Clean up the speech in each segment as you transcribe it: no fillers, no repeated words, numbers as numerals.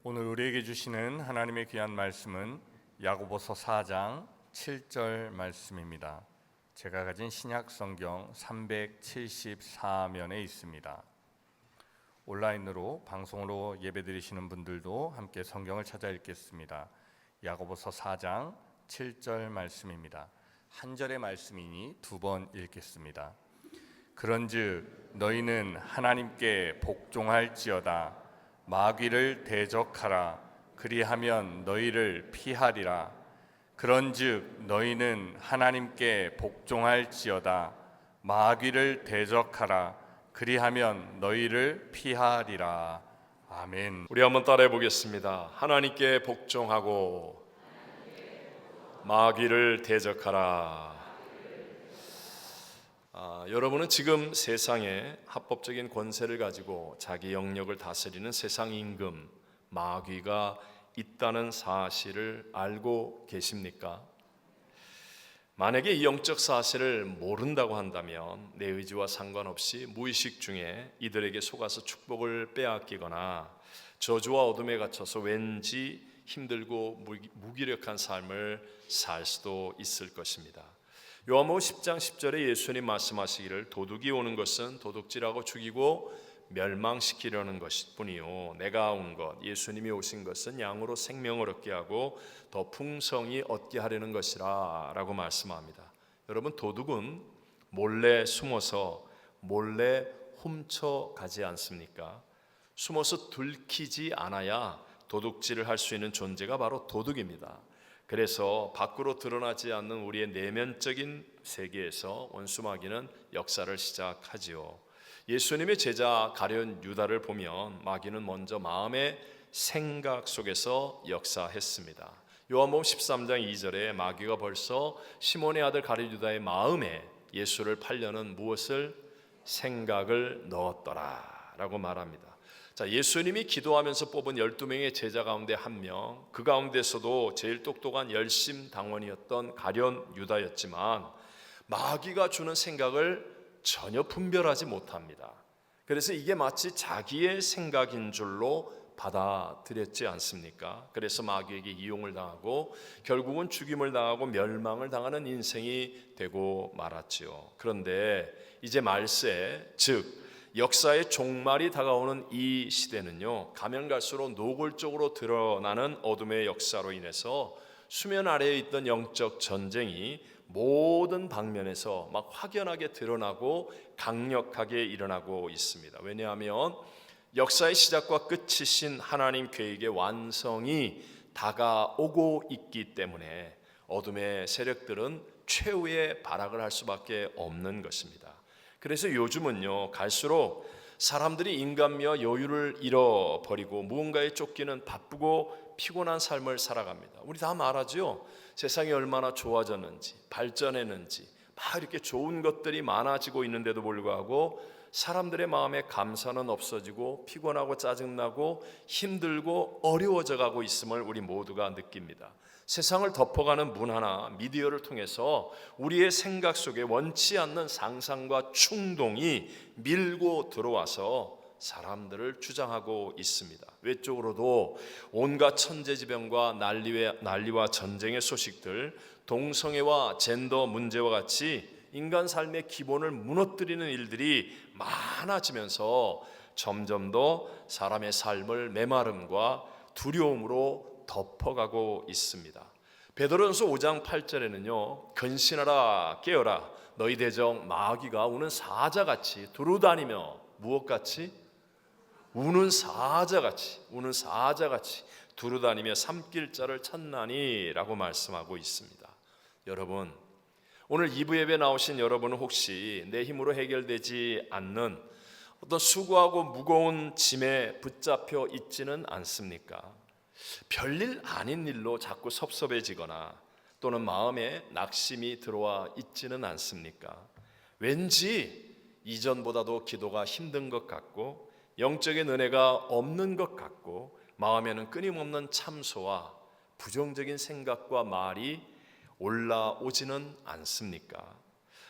오늘 우리에게 주시는 하나님의 귀한 말씀은 야고보서 4장 7절 말씀입니다. 제가 가진 신약 성경 374면에 있습니다. 온라인으로 방송으로 예배드리시는 분들도 함께 성경을 찾아 읽겠습니다. 야고보서 4장 7절 말씀입니다. 한 절의 말씀이니 두 번 읽겠습니다. 그런즉 너희는 하나님께 복종할지어다. 마귀를 대적하라. 그리하면 너희를 피하리라. 그런즉 너희는 하나님께 복종할지어다. 마귀를 대적하라. 그리하면 너희를 피하리라. 아멘. 우리 한번 따라해 보겠습니다. 하나님께 복종하고 마귀를 대적하라. 여러분은 지금 세상에 합법적인 권세를 가지고 자기 영역을 다스리는 세상 임금 마귀가 있다는 사실을 알고 계십니까? 만약에 이 영적 사실을 모른다고 한다면 내 의지와 상관없이 무의식 중에 이들에게 속아서 축복을 빼앗기거나 저주와 어둠에 갇혀서 왠지 힘들고 무기력한 삶을 살 수도 있을 것입니다. 요한복음 10장 10절에 예수님 말씀하시기를 도둑이 오는 것은 도둑질하고 죽이고 멸망시키려는 것뿐이요 내가 온 것 예수님이 오신 것은 양으로 생명을 얻게 하고 더 풍성히 얻게 하려는 것이라 라고 말씀합니다. 여러분, 도둑은 몰래 숨어서 몰래 훔쳐가지 않습니까? 숨어서 들키지 않아야 도둑질을 할 수 있는 존재가 바로 도둑입니다. 그래서 밖으로 드러나지 않는 우리의 내면적인 세계에서 원수 마귀는 역사를 시작하지요. 예수님의 제자 가룟 유다를 보면 마귀는 먼저 마음의 생각 속에서 역사했습니다. 요한복음 13장 2절에 마귀가 벌써 시몬의 아들 가룟 유다의 마음에 예수를 팔려는 무엇을 생각을 넣었더라 라고 말합니다. 자, 예수님이 기도하면서 뽑은 12명의 제자 가운데 한 명, 그 가운데서도 제일 똑똑한 열심당원이었던 가룟 유다였지만 마귀가 주는 생각을 전혀 분별하지 못합니다. 그래서 이게 마치 자기의 생각인 줄로 받아들였지 않습니까? 그래서 마귀에게 이용을 당하고 결국은 죽임을 당하고 멸망을 당하는 인생이 되고 말았지요. 그런데 이제 말세, 즉 역사의 종말이 다가오는 이 시대는요, 가면 갈수록 노골적으로 드러나는 어둠의 역사로 인해서 수면 아래에 있던 영적 전쟁이 모든 방면에서 막 확연하게 드러나고 강력하게 일어나고 있습니다. 왜냐하면 역사의 시작과 끝이신 하나님 계획의 완성이 다가오고 있기 때문에 어둠의 세력들은 최후의 발악을 할 수밖에 없는 것입니다. 그래서 요즘은요, 갈수록 사람들이 인간미와 여유를 잃어버리고 무언가에 쫓기는 바쁘고 피곤한 삶을 살아갑니다. 우리 다 말하죠. 세상이 얼마나 좋아졌는지, 발전했는지, 막 이렇게 좋은 것들이 많아지고 있는데도 불구하고 사람들의 마음에 감사는 없어지고 피곤하고 짜증나고 힘들고 어려워져 가고 있음을 우리 모두가 느낍니다. 세상을 덮어가는 문화나 미디어를 통해서 우리의 생각 속에 원치 않는 상상과 충동이 밀고 들어와서 사람들을 주장하고 있습니다. 외적으로도 온갖 천재지변과 난리와 전쟁의 소식들, 동성애와 젠더 문제와 같이 인간 삶의 기본을 무너뜨리는 일들이 많아지면서 점점 더 사람의 삶을 메마름과 두려움으로 덮어가고 있습니다. 베드로전서 5장 8절에는요, 근신하라 깨어라 너희 대적 마귀가 우는 사자같이 두루다니며 무엇같이? 우는 사자같이 두루다니며 삼킬 자를 찾나니 라고 말씀하고 있습니다. 여러분, 오늘 2부 예배 나오신 여러분은 혹시 내 힘으로 해결되지 않는 어떤 수고하고 무거운 짐에 붙잡혀 있지는 않습니까? 별일 아닌 일로 자꾸 섭섭해지거나 또는 마음에 낙심이 들어와 있지는 않습니까? 왠지 이전보다도 기도가 힘든 것 같고 영적인 은혜가 없는 것 같고 마음에는 끊임없는 참소와 부정적인 생각과 말이 올라오지는 않습니까?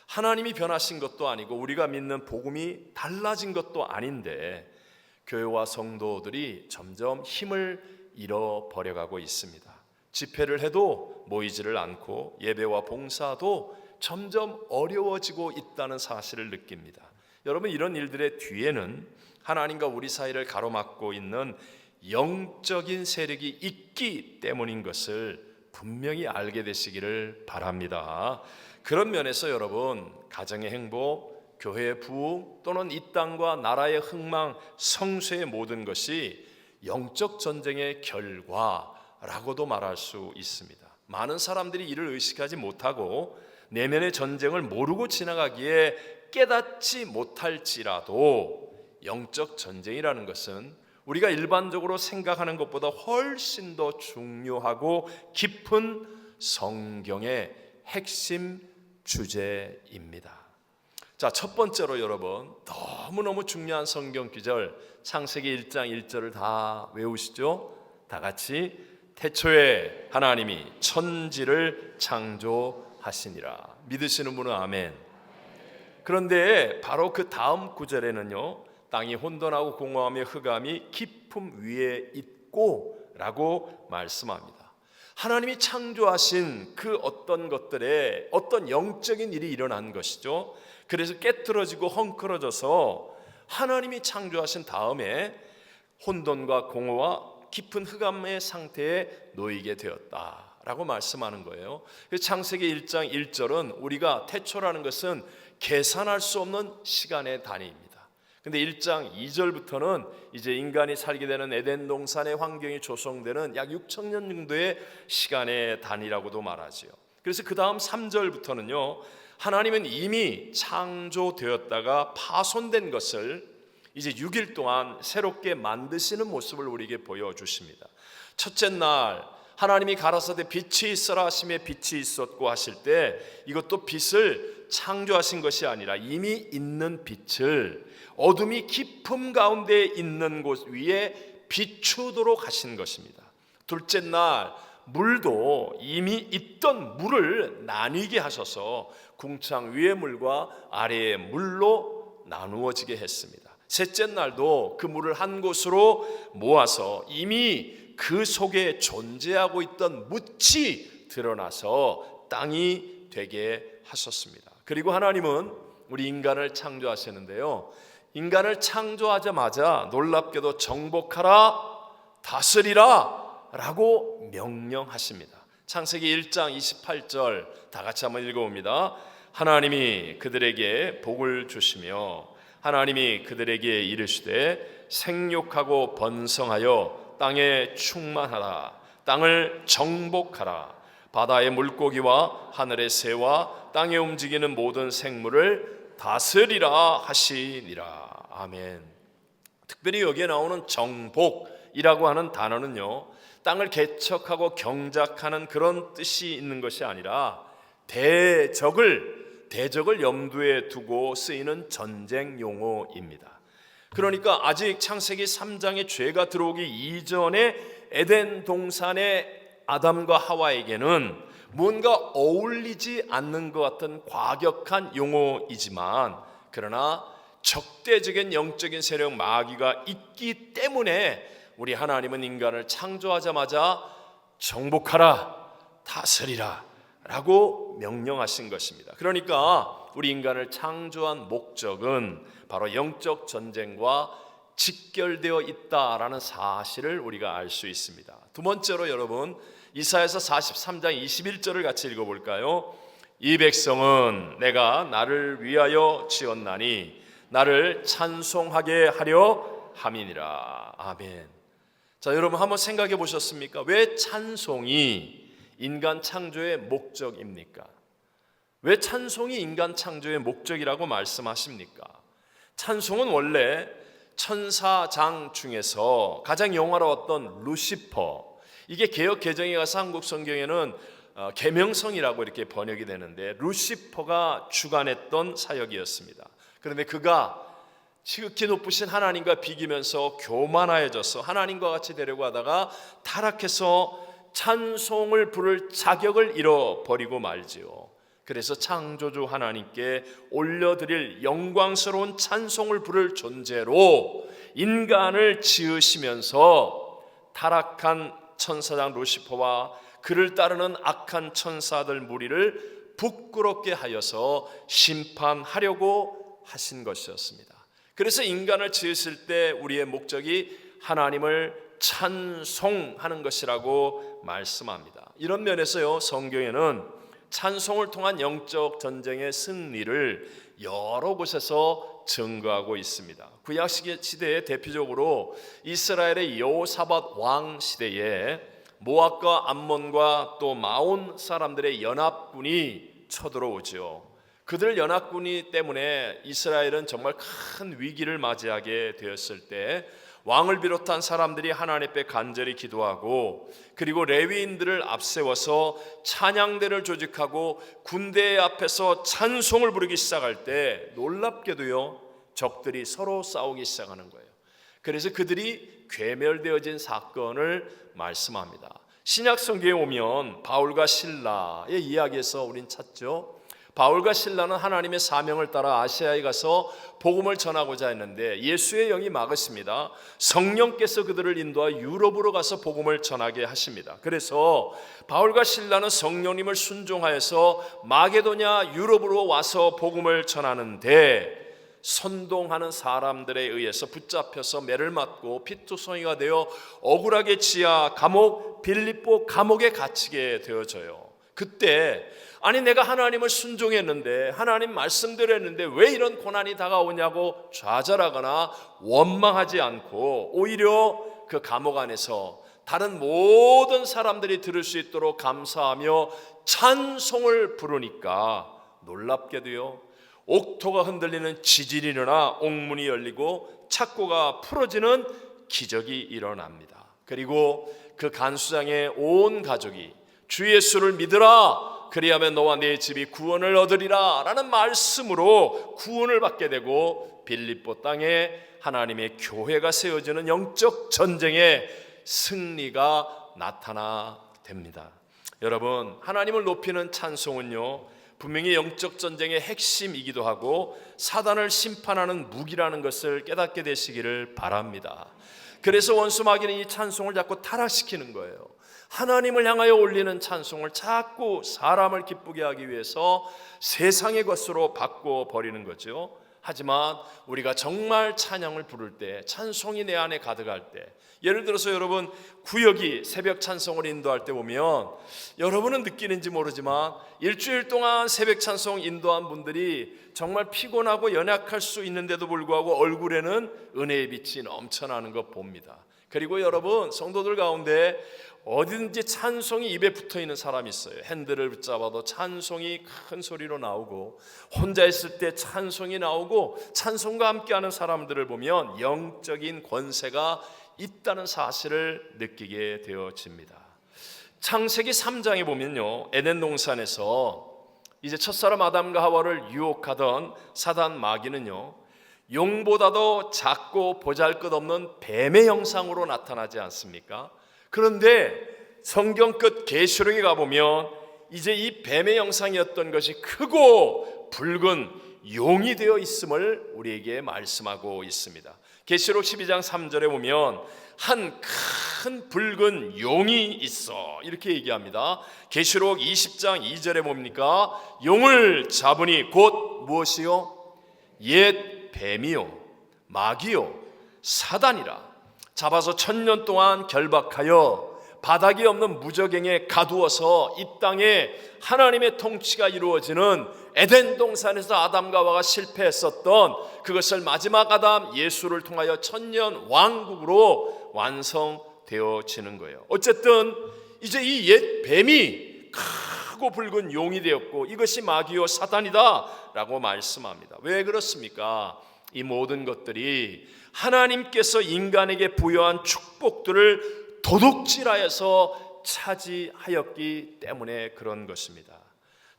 하나님이 변하신 것도 아니고 우리가 믿는 복음이 달라진 것도 아닌데 교회와 성도들이 점점 힘을 잃어버려가고 있습니다. 집회를 해도 모이지를 않고 예배와 봉사도 점점 어려워지고 있다는 사실을 느낍니다. 여러분, 이런 일들의 뒤에는 하나님과 우리 사이를 가로막고 있는 영적인 세력이 있기 때문인 것을 분명히 알게 되시기를 바랍니다. 그런 면에서 여러분, 가정의 행복, 교회의 부흥 또는 이 땅과 나라의 흥망, 성쇠의 모든 것이 영적 전쟁의 결과라고도 말할 수 있습니다. 많은 사람들이 이를 의식하지 못하고 내면의 전쟁을 모르고 지나가기에 깨닫지 못할지라도 영적 전쟁이라는 것은 우리가 일반적으로 생각하는 것보다 훨씬 더 중요하고 깊은 성경의 핵심 주제입니다. 자, 첫 번째로 여러분, 너무너무 중요한 성경 구절 창세기 1장 1절을 다 외우시죠? 다 같이 태초에 하나님이 천지를 창조하시니라. 믿으시는 분은 아멘. 그런데 바로 그 다음 구절에는요, 땅이 혼돈하고 공허하며 흑암이 깊음 위에 있고 라고 말씀합니다. 하나님이 창조하신 그 어떤 것들에 어떤 영적인 일이 일어난 것이죠. 그래서 깨트러지고 헝클어져서 하나님이 창조하신 다음에 혼돈과 공허와 깊은 흑암의 상태에 놓이게 되었다라고 말씀하는 거예요. 창세기 1장 1절은 우리가 태초라는 것은 계산할 수 없는 시간의 단위입니다. 근데 1장 2절부터는 이제 인간이 살게 되는 에덴 동산의 환경이 조성되는 약 6,000년 정도의 시간의 단위라고도 말하지요. 그래서 그 다음 3절부터는요, 하나님은 이미 창조되었다가 파손된 것을 이제 6일 동안 새롭게 만드시는 모습을 우리에게 보여주십니다. 첫째 날 하나님이 가라사대 빛이 있어라 하심에 빛이 있었고 하실 때 이것도 빛을 창조하신 것이 아니라 이미 있는 빛을 어둠이 깊음 가운데 있는 곳 위에 비추도록 하신 것입니다. 둘째 날 물도 이미 있던 물을 나뉘게 하셔서 궁창 위의 물과 아래의 물로 나누어지게 했습니다. 셋째 날도 그 물을 한 곳으로 모아서 이미 그 속에 존재하고 있던 묻이 드러나서 땅이 되게 하셨습니다. 그리고 하나님은 우리 인간을 창조하시는데요, 인간을 창조하자마자 놀랍게도 정복하라, 다스리라 라고 명령하십니다. 창세기 1장 28절 다 같이 한번 읽어봅니다. 하나님이 그들에게 복을 주시며 하나님이 그들에게 이르시되 생육하고 번성하여 땅에 충만하라, 땅을 정복하라, 바다의 물고기와 하늘의 새와 땅에 움직이는 모든 생물을 다스리라 하시니라. 아멘. 특별히 여기에 나오는 정복이라고 하는 단어는요, 땅을 개척하고 경작하는 그런 뜻이 있는 것이 아니라 대적을 염두에 두고 쓰이는 전쟁 용어입니다. 그러니까 아직 창세기 3장에 죄가 들어오기 이전에 에덴 동산의 아담과 하와에게는 뭔가 어울리지 않는 것 같은 과격한 용어이지만, 그러나 적대적인 영적인 세력 마귀가 있기 때문에 우리 하나님은 인간을 창조하자마자 정복하라, 다스리라 라고 명령하신 것입니다. 그러니까 우리 인간을 창조한 목적은 바로 영적 전쟁과 직결되어 있다라는 사실을 우리가 알 수 있습니다. 두 번째로 여러분, 이사야서 43장 21절을 같이 읽어볼까요? 이 백성은 내가 나를 위하여 지었나니 나를 찬송하게 하려 함이니라. 아멘. 자, 여러분 한번 생각해 보셨습니까? 왜 찬송이 인간 창조의 목적입니까? 왜 찬송이 인간 창조의 목적이라고 말씀하십니까? 찬송은 원래 천사장 중에서 가장 영화로웠던 루시퍼, 이게 개역 개정에 가서 한국 성경에는 계명성이라고 이렇게 번역이 되는데 루시퍼가 주관했던 사역이었습니다. 그런데 그가 지극히 높으신 하나님과 비기면서 교만하여져서 하나님과 같이 되려고 하다가 타락해서 찬송을 부를 자격을 잃어버리고 말지요. 그래서 창조주 하나님께 올려드릴 영광스러운 찬송을 부를 존재로 인간을 지으시면서 타락한 천사장 루시퍼와 그를 따르는 악한 천사들 무리를 부끄럽게 하여서 심판하려고 하신 것이었습니다. 그래서 인간을 지으실 때 우리의 목적이 하나님을 찬송하는 것이라고 말씀합니다. 이런 면에서요, 성경에는 찬송을 통한 영적 전쟁의 승리를 여러 곳에서 증거하고 있습니다. 구약 시대에 대표적으로 이스라엘의 여호사밧 왕 시대에 모압과 암몬과 또 마온 사람들의 연합군이 쳐들어오죠. 그들 연합군이 때문에 이스라엘은 정말 큰 위기를 맞이하게 되었을 때 왕을 비롯한 사람들이 하나님 앞에 간절히 기도하고 그리고 레위인들을 앞세워서 찬양대를 조직하고 군대 앞에서 찬송을 부르기 시작할 때 놀랍게도요, 적들이 서로 싸우기 시작하는 거예요. 그래서 그들이 괴멸되어진 사건을 말씀합니다. 신약 성경에 오면 바울과 실라의 이야기에서 우린 찾죠. 바울과 실라는 하나님의 사명을 따라 아시아에 가서 복음을 전하고자 했는데 예수의 영이 막으십니다. 성령께서 그들을 인도하 유럽으로 가서 복음을 전하게 하십니다. 그래서 바울과 실라는 성령님을 순종하여서 마게도냐 유럽으로 와서 복음을 전하는데 선동하는 사람들에 의해서 붙잡혀서 매를 맞고 피투성이가 되어 억울하게 지하 감옥 빌립보 감옥에 갇히게 되어져요. 그때 아니 내가 하나님을 순종했는데 하나님 말씀대로 했는데 왜 이런 고난이 다가오냐고 좌절하거나 원망하지 않고 오히려 그 감옥 안에서 다른 모든 사람들이 들을 수 있도록 감사하며 찬송을 부르니까 놀랍게도요, 옥토가 흔들리는 지진이 일어나 옥문이 열리고 착고가 풀어지는 기적이 일어납니다. 그리고 그 간수장의 온 가족이 주 예수를 믿으라 그리하면 너와 네 집이 구원을 얻으리라 라는 말씀으로 구원을 받게 되고 빌립보 땅에 하나님의 교회가 세워지는 영적 전쟁의 승리가 나타나됩니다. 여러분, 하나님을 높이는 찬송은요, 분명히 영적 전쟁의 핵심이기도 하고 사단을 심판하는 무기라는 것을 깨닫게 되시기를 바랍니다. 그래서 원수 마귀는 이 찬송을 자꾸 타락시키는 거예요. 하나님을 향하여 올리는 찬송을 자꾸 사람을 기쁘게 하기 위해서 세상의 것으로 바꿔버리는 거죠. 하지만 우리가 정말 찬양을 부를 때, 찬송이 내 안에 가득할 때, 예를 들어서 여러분 구역이 새벽 찬송을 인도할 때 보면 여러분은 느끼는지 모르지만 일주일 동안 새벽 찬송 인도한 분들이 정말 피곤하고 연약할 수 있는데도 불구하고 얼굴에는 은혜의 빛이 넘쳐나는 것 봅니다. 그리고 여러분 성도들 가운데 어디든지 찬송이 입에 붙어있는 사람이 있어요. 핸들을 붙잡아도 찬송이 큰 소리로 나오고 혼자 있을 때 찬송이 나오고 찬송과 함께하는 사람들을 보면 영적인 권세가 있다는 사실을 느끼게 되어집니다. 창세기 3장에 보면요, 에덴 동산에서 이제 첫사람 아담과 하와를 유혹하던 사단 마귀는요, 용보다도 작고 보잘것없는 뱀의 형상으로 나타나지 않습니까? 그런데 성경 끝 계시록에 가보면 이제 이 뱀의 형상이었던 것이 크고 붉은 용이 되어 있음을 우리에게 말씀하고 있습니다. 계시록 12장 3절에 보면 한 큰 붉은 용이 있어 이렇게 얘기합니다. 계시록 20장 2절에 뭡니까? 용을 잡으니 곧 무엇이요? 옛 뱀이요 마귀요 사단이라 잡아서 1000년 동안 결박하여 바닥이 없는 무저갱에 가두어서 이 땅에 하나님의 통치가 이루어지는 에덴 동산에서 아담과 하와가 실패했었던 그것을 마지막 아담 예수를 통하여 1000년 왕국으로 완성되어지는 거예요. 어쨌든 이제 이 옛 뱀이 크고 붉은 용이 되었고 이것이 마귀요 사단이다 라고 말씀합니다. 왜 그렇습니까? 이 모든 것들이 하나님께서 인간에게 부여한 축복들을 도둑질하여서 차지하였기 때문에 그런 것입니다.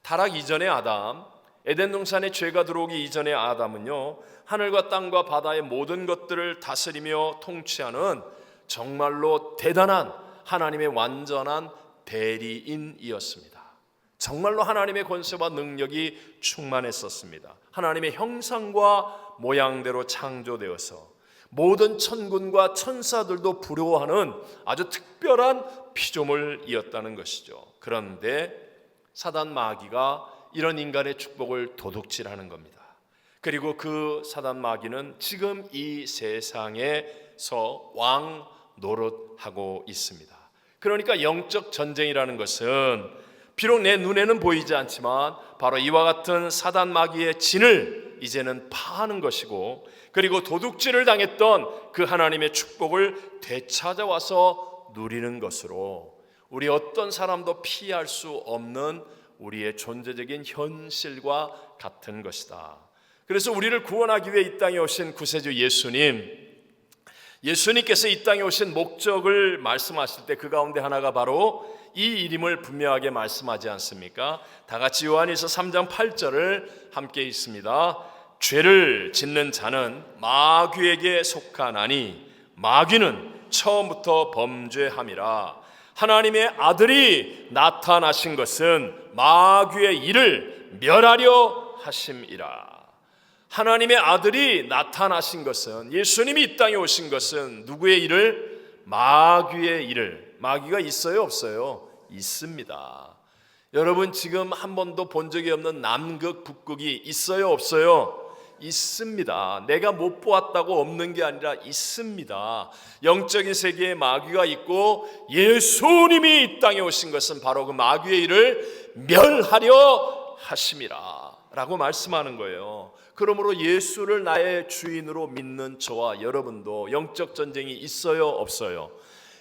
타락 이전의 아담, 에덴 동산에 죄가 들어오기 이전의 아담은요, 하늘과 땅과 바다의 모든 것들을 다스리며 통치하는 정말로 대단한 하나님의 완전한 대리인이었습니다. 정말로 하나님의 권세와 능력이 충만했었습니다. 하나님의 형상과 모양대로 창조되어서 모든 천군과 천사들도 부러워하는 아주 특별한 피조물이었다는 것이죠. 그런데 사단 마귀가 이런 인간의 축복을 도둑질하는 겁니다. 그리고 그 사단 마귀는 지금 이 세상에서 왕 노릇하고 있습니다. 그러니까 영적 전쟁이라는 것은 비록 내 눈에는 보이지 않지만 바로 이와 같은 사단 마귀의 진을 이제는 파하는 것이고, 그리고 도둑질을 당했던 그 하나님의 축복을 되찾아와서 누리는 것으로 우리 어떤 사람도 피할 수 없는 우리의 존재적인 현실과 같은 것이다. 그래서 우리를 구원하기 위해 이 땅에 오신 구세주 예수님께서 이 땅에 오신 목적을 말씀하실 때 그 가운데 하나가 바로 이 일임을 분명하게 말씀하지 않습니까? 다 같이 요한일서 3장 8절을 함께 읽습니다. 죄를 짓는 자는 마귀에게 속하나니 마귀는 처음부터 범죄함이라. 하나님의 아들이 나타나신 것은 마귀의 일을 멸하려 하심이라. 하나님의 아들이 나타나신 것은, 예수님이 이 땅에 오신 것은 누구의 일을? 마귀의 일을. 마귀가 있어요, 없어요? 있습니다. 여러분 지금 한 번도 본 적이 없는 남극, 북극이 있어요, 없어요? 있습니다. 내가 못 보았다고 없는 게 아니라 있습니다. 영적인 세계에 마귀가 있고 예수님이 이 땅에 오신 것은 바로 그 마귀의 일을 멸하려 하심이라 라고 말씀하는 거예요. 그러므로 예수를 나의 주인으로 믿는 저와 여러분도 영적 전쟁이 있어요, 없어요?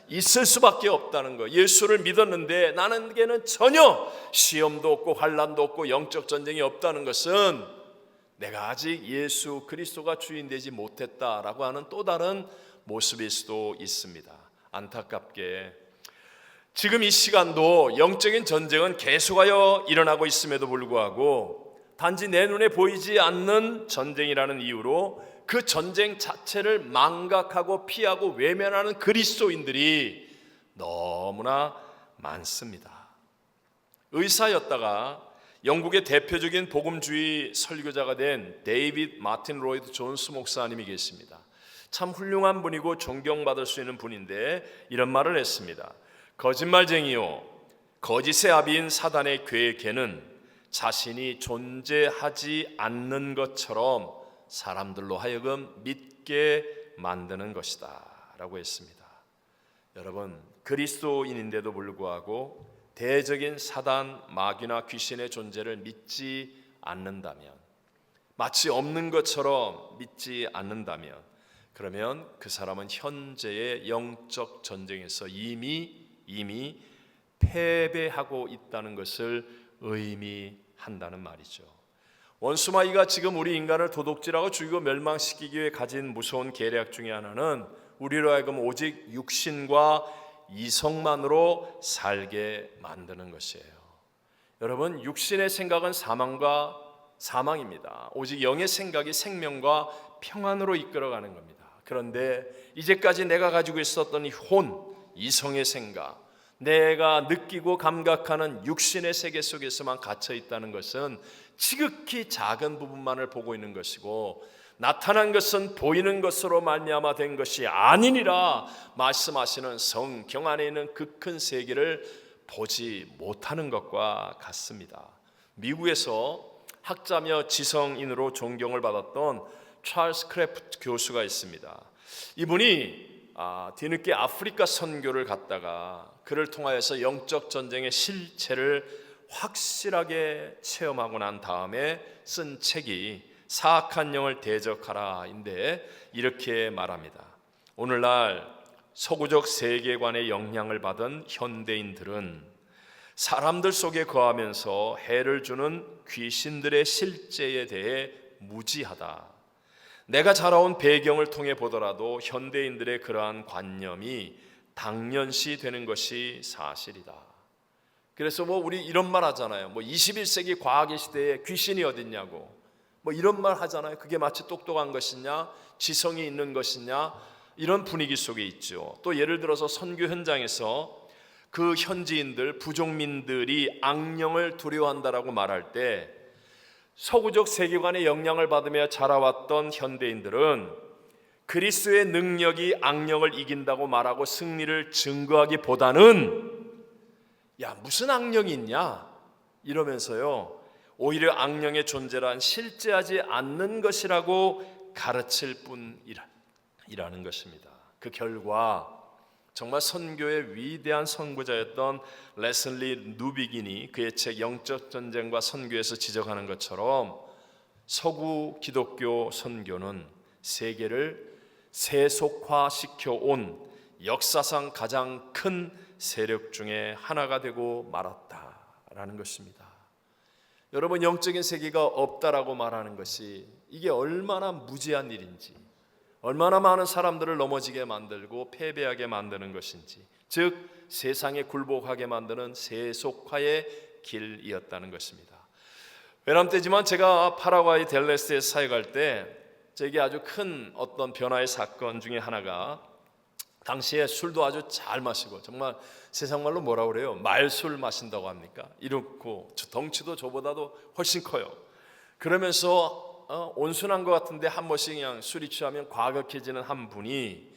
있을 수밖에 없다는 거. 예수를 믿었는데 나에게는 전혀 시험도 없고 환난도 없고 영적 전쟁이 없다는 것은 내가 아직 예수 그리스도가 주인 되지 못했다라고 하는 또 다른 모습일 수도 있습니다. 안타깝게 지금 이 시간도 영적인 전쟁은 계속하여 일어나고 있음에도 불구하고 단지 내 눈에 보이지 않는 전쟁이라는 이유로 그 전쟁 자체를 망각하고 피하고 외면하는 그리스도인들이 너무나 많습니다. 의사였다가 영국의 대표적인 복음주의 설교자가 된 데이비드 마틴 로이드 존스 목사님이 계십니다. 참 훌륭한 분이고 존경받을 수 있는 분인데 이런 말을 했습니다. 거짓말쟁이요, 거짓의 아비인 사단의 괴계는 자신이 존재하지 않는 것처럼 사람들로 하여금 믿게 만드는 것이다 라고 했습니다. 여러분, 그리스도인인데도 불구하고 대적인 사단, 마귀나 귀신의 존재를 믿지 않는다면, 마치 없는 것처럼 믿지 않는다면, 그러면 그 사람은 현재의 영적 전쟁에서 이미 패배하고 있다는 것을 의미한다는 말이죠. 원수마귀가 지금 우리 인간을 도둑질하고 죽이고 멸망시키기 위해 가진 무서운 계략 중에 하나는 우리로 하여금 오직 육신과 이성만으로 살게 만드는 것이에요. 여러분, 육신의 생각은 사망입니다. 오직 영의 생각이 생명과 평안으로 이끌어가는 겁니다. 그런데 이제까지 내가 가지고 있었던 이 이성의 생각, 내가 느끼고 감각하는 육신의 세계 속에서만 갇혀 있다는 것은 지극히 작은 부분만을 보고 있는 것이고, 나타난 것은 보이는 것으로 말미암아 된 것이 아니니라 말씀하시는 성경 안에 있는 그 큰 세계를 보지 못하는 것과 같습니다. 미국에서 학자며 지성인으로 존경을 받았던 찰스 크래프트 교수가 있습니다. 이분이 뒤늦게 아프리카 선교를 갔다가 그를 통하여서 영적 전쟁의 실체를 확실하게 체험하고 난 다음에 쓴 책이 사악한 영을 대적하라인데 이렇게 말합니다. 오늘날 서구적 세계관의 영향을 받은 현대인들은 사람들 속에 거하면서 해를 주는 귀신들의 실제에 대해 무지하다. 내가 자라온 배경을 통해 보더라도 현대인들의 그러한 관념이 당연시 되는 것이 사실이다. 그래서 우리 이런 말 하잖아요. 21세기 과학의 시대에 귀신이 어딨냐고 이런 말 하잖아요. 그게 마치 똑똑한 것이냐, 지성이 있는 것이냐, 이런 분위기 속에 있죠. 또 예를 들어서 선교 현장에서 그 현지인들, 부족민들이 악령을 두려워한다라고 말할 때 서구적 세계관의 영향을 받으며 자라왔던 현대인들은 그리스도의 능력이 악령을 이긴다고 말하고 승리를 증거하기보다는 야, 무슨 악령이 있냐 이러면서요, 오히려 악령의 존재란 실제하지 않는 것이라고 가르칠 뿐이라는 것입니다. 그 결과 정말 선교의 위대한 선구자였던 레슬리 누비긴이 그의 책 영적 전쟁과 선교에서 지적하는 것처럼 서구 기독교 선교는 세계를 세속화시켜 온 역사상 가장 큰 세력 중에 하나가 되고 말았다라는 것입니다. 여러분, 영적인 세계가 없다라고 말하는 것이 이게 얼마나 무지한 일인지, 얼마나 많은 사람들을 넘어지게 만들고 패배하게 만드는 것인지, 즉 세상에 굴복하게 만드는 세속화의 길이었다는 것입니다. 외람되지만 제가 파라과이 델레스에 사역할 때 저에게 아주 큰 어떤 변화의 사건 중에 하나가, 당시에 술도 아주 잘 마시고, 정말 세상말로 뭐라 그래요? 말술 마신다고 합니까? 이렇고 덩치도 저보다도 훨씬 커요. 그러면서 온순한 것 같은데 한 번씩 그냥 술이 취하면 과격해지는 한 분이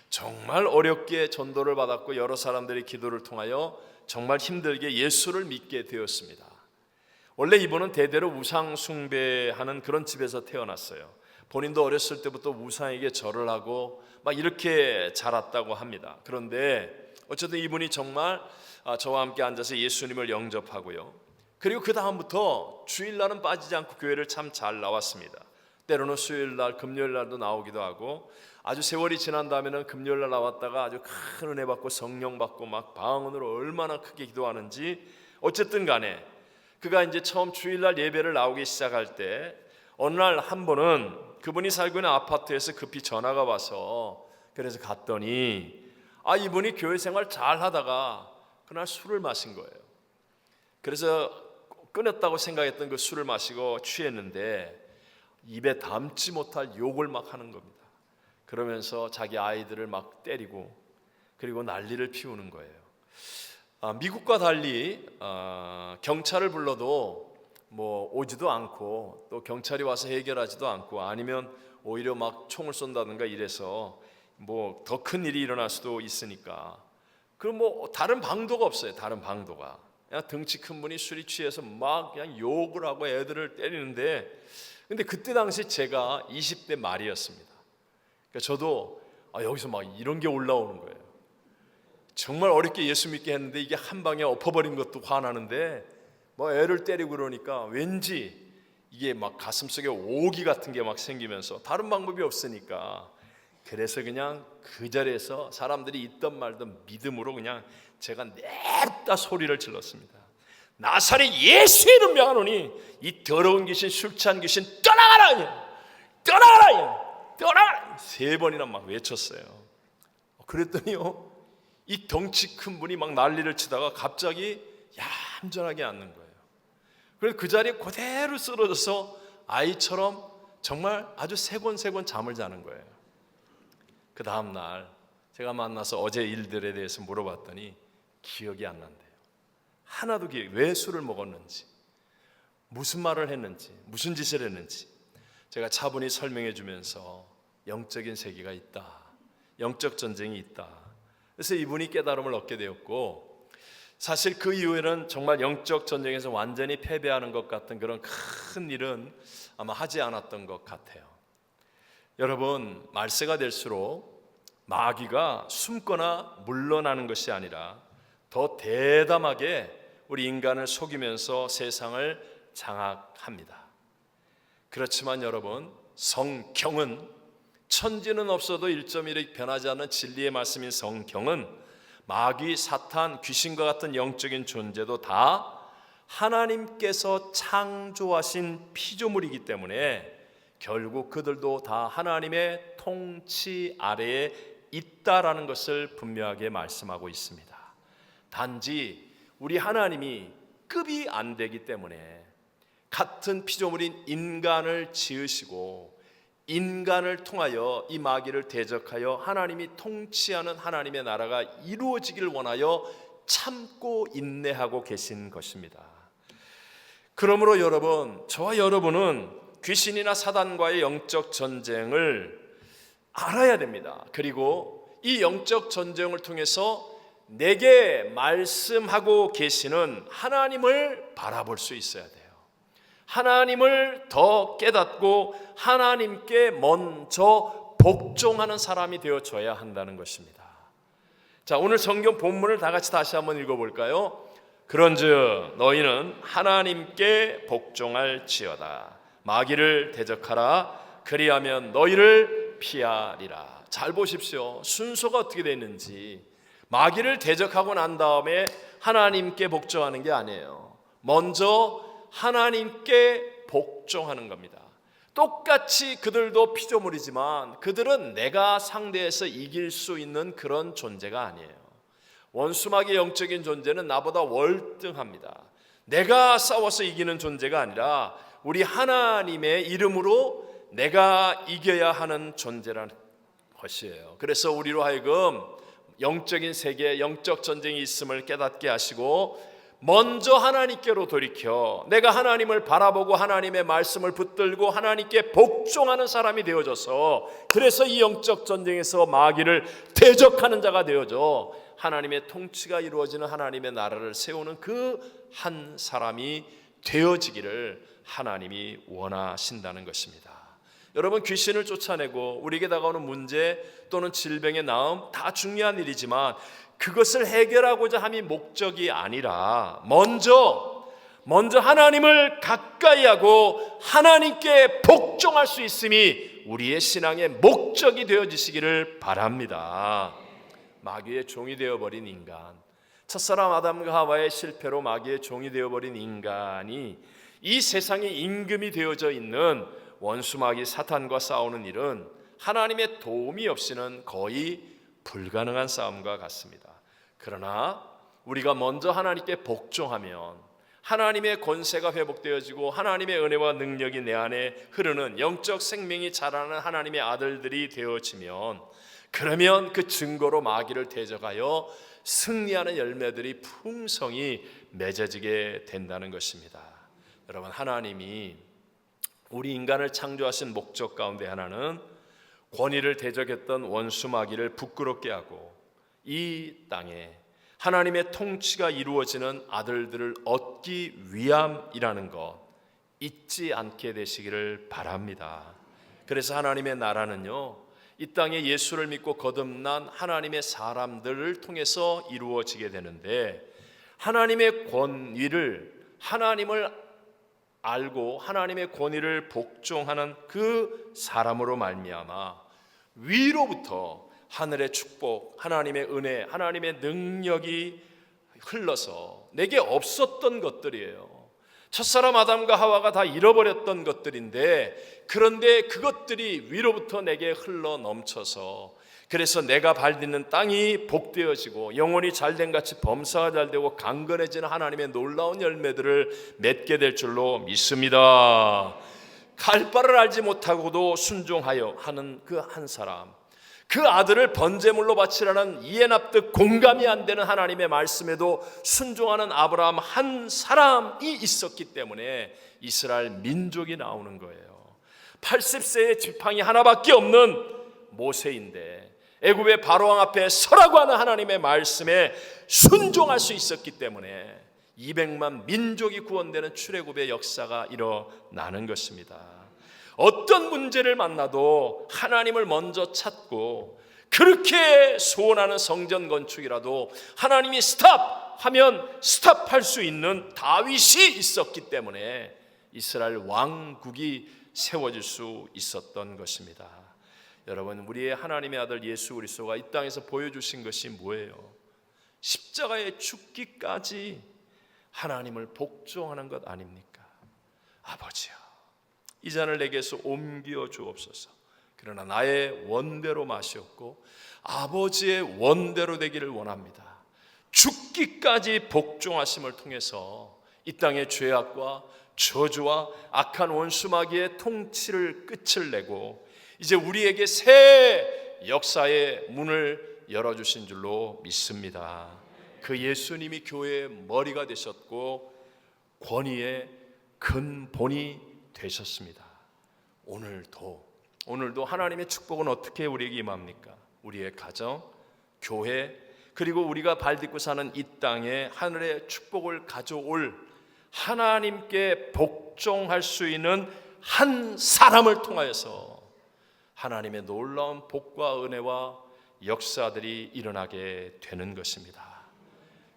정말 어렵게 전도를 받았고 여러 사람들의 기도를 통하여 정말 힘들게 예수를 믿게 되었습니다. 원래 이분은 대대로 우상 숭배하는 그런 집에서 태어났어요. 본인도 어렸을 때부터 우상에게 절을 하고 막 이렇게 자랐다고 합니다. 그런데 어쨌든 이분이 정말 저와 함께 앉아서 예수님을 영접하고요, 그리고 그 다음부터 주일날은 빠지지 않고 교회를 참 잘 나왔습니다. 때로는 수요일날, 금요일날도 나오기도 하고, 아주 세월이 지난 다음에는 금요일날 나왔다가 아주 큰 은혜 받고 성령 받고 막 방언으로 얼마나 크게 기도하는지, 어쨌든 간에 그가 이제 처음 주일날 예배를 나오기 시작할 때 어느 날 한 번은 그분이 살고 있는 아파트에서 급히 전화가 와서, 그래서 갔더니 이분이 교회 생활 잘 하다가 그날 술을 마신 거예요. 그래서 끊었다고 생각했던 그 술을 마시고 취했는데 입에 담지 못할 욕을 막 하는 겁니다. 그러면서 자기 아이들을 막 때리고 그리고 난리를 피우는 거예요. 미국과 달리 경찰을 불러도 뭐 오지도 않고, 또 경찰이 와서 해결하지도 않고, 아니면 오히려 막 총을 쏜다든가 이래서 뭐 더 큰 일이 일어날 수도 있으니까, 그럼 뭐 다른 방도가 없어요. 다른 방도가 그냥 덩치 큰 분이 술이 취해서 막 그냥 욕을 하고 애들을 때리는데, 근데 그때 당시 제가 20대 말이었습니다. 그러니까 저도 여기서 막 이런 게 올라오는 거예요. 정말 어렵게 예수 믿게 했는데 이게 한 방에 엎어버린 것도 화나는데 뭐 애를 때리고 그러니까 왠지 이게 막 가슴속에 오기 같은 게 막 생기면서 다른 방법이 없으니까, 그래서 그냥 그 자리에서 사람들이 있던 말던 믿음으로 그냥 제가 냅다 소리를 질렀습니다. 나사렛 예수의 이름 명하노니 이 더러운 귀신, 술 취한 귀신 떠나가라! 떠나가라! 떠나가라! 3번이나 막 외쳤어요. 그랬더니요, 이 덩치 큰 분이 막 난리를 치다가 갑자기 얌전하게 앉는 거예요. 그래서 그 자리에 그대로 쓰러져서 아이처럼 정말 아주 세곤세곤 잠을 자는 거예요. 그 다음 날 제가 만나서 어제 일들에 대해서 물어봤더니 기억이 안 난대요. 하나도 왜 술을 먹었는지, 무슨 말을 했는지, 무슨 짓을 했는지 제가 차분히 설명해 주면서 영적인 세계가 있다, 영적 전쟁이 있다. 그래서 이분이 깨달음을 얻게 되었고, 사실 그 이후에는 정말 영적 전쟁에서 완전히 패배하는 것 같은 그런 큰 일은 아마 하지 않았던 것 같아요. 여러분, 말세가 될수록 마귀가 숨거나 물러나는 것이 아니라 더 대담하게 우리 인간을 속이면서 세상을 장악합니다. 그렇지만 여러분, 성경은, 천지는 없어도 1.1이 변하지 않는 진리의 말씀인 성경은 마귀, 사탄, 귀신과 같은 영적인 존재도 다 하나님께서 창조하신 피조물이기 때문에 결국 그들도 다 하나님의 통치 아래에 있다라는 것을 분명하게 말씀하고 있습니다. 단지 우리 하나님이 급이 안 되기 때문에 같은 피조물인 인간을 지으시고 인간을 통하여 이 마귀를 대적하여 하나님이 통치하는 하나님의 나라가 이루어지길 원하여 참고 인내하고 계신 것입니다. 그러므로 여러분, 저와 여러분은 귀신이나 사단과의 영적 전쟁을 알아야 됩니다. 그리고 이 영적 전쟁을 통해서 내게 말씀하고 계시는 하나님을 바라볼 수 있어야 돼요. 하나님을 더 깨닫고 하나님께 먼저 복종하는 사람이 되어줘야 한다는 것입니다. 자, 오늘 성경 본문을 다 같이 다시 한번 읽어볼까요? 그런즉 너희는 하나님께 복종할지어다. 마귀를 대적하라. 그리하면 너희를 피하리라. 잘 보십시오. 순서가 어떻게 되는지. 마귀를 대적하고 난 다음에 하나님께 복종하는 게 아니에요. 먼저 하나님께 복종하는 겁니다. 똑같이 그들도 피조물이지만 그들은 내가 상대해서 이길 수 있는 그런 존재가 아니에요. 원수마귀의 영적인 존재는 나보다 월등합니다. 내가 싸워서 이기는 존재가 아니라 우리 하나님의 이름으로 내가 이겨야 하는 존재라는 것이에요. 그래서 우리로 하여금 영적인 세계에 영적 전쟁이 있음을 깨닫게 하시고 먼저 하나님께로 돌이켜 내가 하나님을 바라보고 하나님의 말씀을 붙들고 하나님께 복종하는 사람이 되어져서 그래서 이 영적 전쟁에서 마귀를 대적하는 자가 되어져 하나님의 통치가 이루어지는 하나님의 나라를 세우는 그 한 사람이 되어지기를 하나님이 원하신다는 것입니다. 여러분, 귀신을 쫓아내고 우리에게 다가오는 문제 또는 질병의 나음 다 중요한 일이지만 그것을 해결하고자 함이 목적이 아니라 먼저 하나님을 가까이 하고 하나님께 복종할 수 있음이 우리의 신앙의 목적이 되어지시기를 바랍니다. 마귀의 종이 되어버린 인간, 첫사람 아담과 하와의 실패로 마귀의 종이 되어버린 인간이 이 세상에 임금이 되어져 있는 원수 마귀 사탄과 싸우는 일은 하나님의 도움이 없이는 거의 불가능한 싸움과 같습니다. 그러나 우리가 먼저 하나님께 복종하면 하나님의 권세가 회복되어지고 하나님의 은혜와 능력이 내 안에 흐르는 영적 생명이 자라는 하나님의 아들들이 되어지면 그러면 그 증거로 마귀를 대적하여 승리하는 열매들이 풍성히 맺어지게 된다는 것입니다. 여러분, 하나님이 우리 인간을 창조하신 목적 가운데 하나는 권위를 대적했던 원수 마귀를 부끄럽게 하고 이 땅에 하나님의 통치가 이루어지는 아들들을 얻기 위함이라는 것 잊지 않게 되시기를 바랍니다. 그래서 하나님의 나라는요, 이 땅에 예수를 믿고 거듭난 하나님의 사람들을 통해서 이루어지게 되는데 하나님의 권위를 하나님을 알고 하나님의 권위를 복종하는 그 사람으로 말미암아 위로부터 하늘의 축복, 하나님의 은혜, 하나님의 능력이 흘러서 내게 없었던 것들이에요. 첫사람 아담과 하와가 다 잃어버렸던 것들인데 그런데 그것들이 위로부터 내게 흘러 넘쳐서 그래서 내가 발딛는 땅이 복되어지고 영혼이 잘된 같이 범사가 잘되고 강건해지는 하나님의 놀라운 열매들을 맺게 될 줄로 믿습니다. 갈 바를 알지 못하고도 순종하여 하는 그 한 사람, 그 아들을 번제물로 바치라는 이해 납득 공감이 안 되는 하나님의 말씀에도 순종하는 아브라함 한 사람이 있었기 때문에 이스라엘 민족이 나오는 거예요. 80세의 지팡이 하나밖에 없는 모세인데 애굽의 바로왕 앞에 서라고 하는 하나님의 말씀에 순종할 수 있었기 때문에 200만 민족이 구원되는 출애굽의 역사가 일어나는 것입니다. 어떤 문제를 만나도 하나님을 먼저 찾고 그렇게 소원하는 성전 건축이라도 하나님이 스탑하면 스탑할 수 있는 다윗이 있었기 때문에 이스라엘 왕국이 세워질 수 있었던 것입니다. 여러분, 우리의 하나님의 아들 예수 그리스도가 이 땅에서 보여주신 것이 뭐예요? 십자가에 죽기까지 하나님을 복종하는 것 아닙니까? 아버지여, 이 잔을 내게서 옮겨 주옵소서. 그러나 나의 원대로 마시옵고 아버지의 원대로 되기를 원합니다. 죽기까지 복종하심을 통해서 이 땅의 죄악과 저주와 악한 원수마귀의 통치를 끝을 내고 이제 우리에게 새 역사의 문을 열어주신 줄로 믿습니다. 그 예수님이 교회의 머리가 되셨고 권위의 근본이 되셨습니다. 오늘도 오늘도 하나님의 축복은 어떻게 우리에게 임합니까? 우리의 가정, 교회, 그리고 우리가 발딛고 사는 이 땅에 하늘의 축복을 가져올 하나님께 복종할 수 있는 한 사람을 통하여서 하나님의 놀라운 복과 은혜와 역사들이 일어나게 되는 것입니다.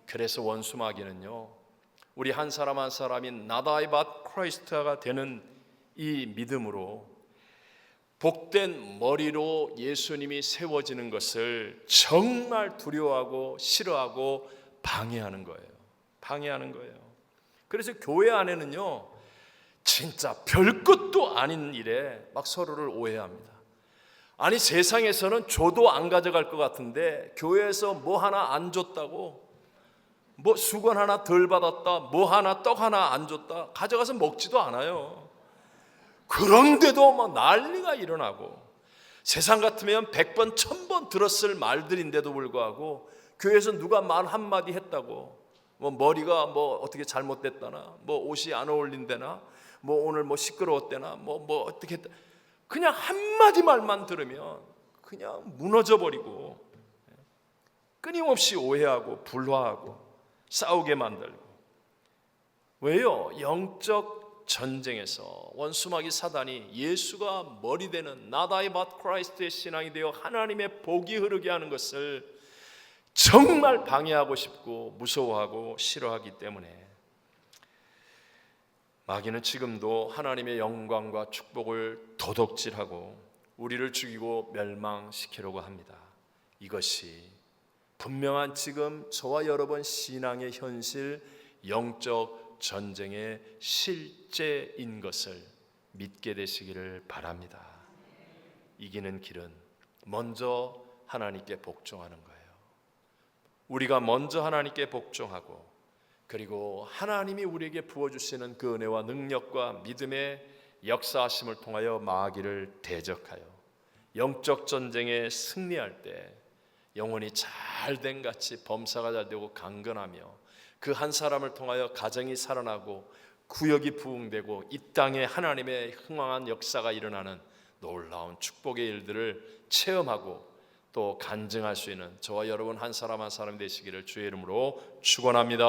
그래서 원수 마귀는요, 우리 한 사람 한 사람이 not I but Christ가 되는 이 믿음으로 복된 머리로 예수님이 세워지는 것을 정말 두려워하고 싫어하고 방해하는 거예요. 방해하는 거예요. 그래서 교회 안에는요, 진짜 별것도 아닌 일에 막 서로를 오해합니다. 아니, 세상에서는 줘도 안 가져갈 것 같은데 교회에서 뭐 하나 안 줬다고, 뭐 수건 하나 덜 받았다, 뭐 하나 떡 하나 안 줬다, 가져가서 먹지도 않아요. 그런데도 막 난리가 일어나고, 세상 같으면 100번 1000번 들었을 말들인데도 불구하고 교회에서 누가 말 한마디 했다고, 뭐 머리가 뭐 어떻게 잘못됐다나, 뭐 옷이 안 어울린다나, 뭐 오늘 뭐 시끄러웠대나, 뭐 어떻게 했다, 그냥 한마디 말만 들으면 그냥 무너져 버리고 끊임없이 오해하고 불화하고 싸우게 만들고. 왜요? 영적 전쟁에서 원수마귀 사단이 예수가 머리 되는 not I but Christ의 신앙이 되어 하나님의 복이 흐르게 하는 것을 정말 방해하고 싶고 무서워하고 싫어하기 때문에 마귀는 지금도 하나님의 영광과 축복을 도둑질하고 우리를 죽이고 멸망시키려고 합니다. 이것이 분명한 지금 저와 여러분 신앙의 현실, 영적 전쟁의 실제인 것을 믿게 되시기를 바랍니다. 이기는 길은 먼저 하나님께 복종하는 거예요. 우리가 먼저 하나님께 복종하고, 그리고 하나님이 우리에게 부어주시는 그 은혜와 능력과 믿음의 역사하심을 통하여 마귀를 대적하여 영적 전쟁에 승리할 때 영혼이 잘된 같이 범사가 잘 되고 강건하며 그 한 사람을 통하여 가정이 살아나고 구역이 부흥되고 이 땅에 하나님의 흥왕한 역사가 일어나는 놀라운 축복의 일들을 체험하고 또 간증할 수 있는 저와 여러분 한 사람 한 사람 되시기를 주의 이름으로 축원합니다.